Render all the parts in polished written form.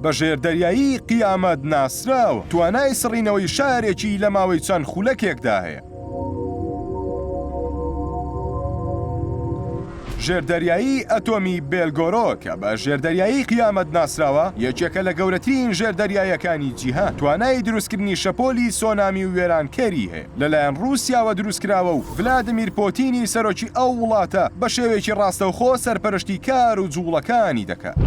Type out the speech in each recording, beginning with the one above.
بە ژێردەریایی قیامەت ناسراوە توانای سڕینەوەی شارێکی لە ماوەی چەند خولەکێکدا هەیە. ژێردەریایی ئەتۆمی بێلگۆرۆد کە بە ژێردەریایی قیامەت ناسراوە یەکێکە لە گەورەترین ژێردەریایەکانی جیهان توانای دروستکردنی شەپۆلی سۆنامی و وێرانکەری هەیە لەلایەن رووسیاوە دروستکراوە و ڤلادیمیر پۆتینی سەرۆکی ئەو وڵاتە بە شێوەیەکی ڕاستەوخۆ سەرپەرشتی کار و جوڵەکانی دەکات.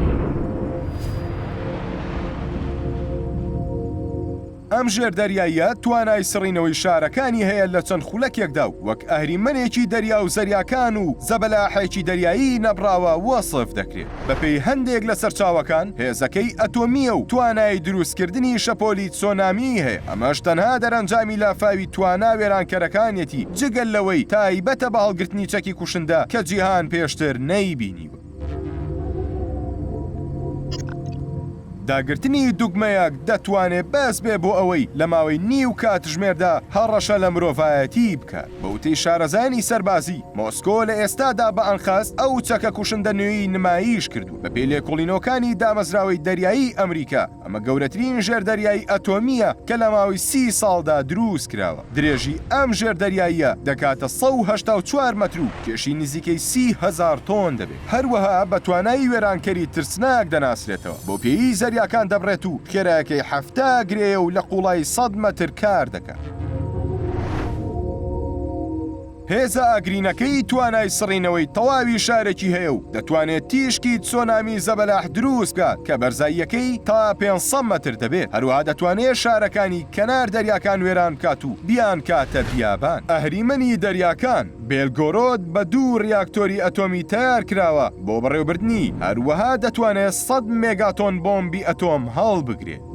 ئەم ژێردەریاییە توانای سڕینەوەی شارەکانی هەیە لە چەند خولەکێکدا و وەک ئەهریمەنێکی دەریا و زەریاکان و زەبەلاحێکی دەریایی نەبراوە وەسف دەکرێت. بەپێی هەندێک لە سەرچاوەکان هێزەکەی ئەتۆمیە و توانای دروستکردنی شەپۆلی سۆنامی هەیە. ئەمەش تەنها دەرەنجامی لافاوی توانا وێرانکەرەکانیەتی جگەل لەوەی تایبەتە بە هەڵگرتنی چەکی کوشندە کە جیهان پێشتر نەیبینیوە. داگرتنی دوگمەیەک دەتوانێت بەس بێ بۆ ئەوەی لە ماوەی نیو کاتژمێردا هەڕەشە لە مرۆڤایەتی بکات. بەوتەی شارەزانی سەربازی مۆسکۆ لە ئێستادا بە ئەنخاس ئەو چەکە کوشندە نوێی نمایش کردو بە پێی لێکۆڵینەوەکانی دامەزراوەی دەریایی ئەمریکا. ئەمە گەورەترین ژێردەریایی ئەتۆمیە کە لە ماوەی 30 ساڵدا دروست کراوە. درێژی ئەم ژێردەریاییە دەکاتە 184 مەتر و کێشی نزیکەی 30,000 تۆن دەبێت. هەروەها بە توانایی وێرانکەری ترسناک دەناسرێتەوە. بۆ پێی زەریاکان دەبڕێت و خێرایەکەی 70 گرێ و لە قوڵای 100 مەتر کار دەکات. هێزە ئاگرینەکەی توانای سڕینەوەی تەواوی شارێکی هەیە و دەتوانێت تیشکی سۆنامی زەبەلاح دروست بکات کە بەرزاییەکەی تا 500 مەتر دەبێت. هەروەها دەتوانێت شارەکانی کەنار دەریاکان وێران بکات و بیان کاتە بیابان. ئەهریمەنی دەریاکان بێلگۆرۆد بە 2 ڕیاکتۆری ئەتۆمی تیار کراوە بۆ بەڕێوەبردنی. هەروەها دەتوانێت 100 مێگاتۆن بۆمبی ئەتۆم هەڵبگرێت.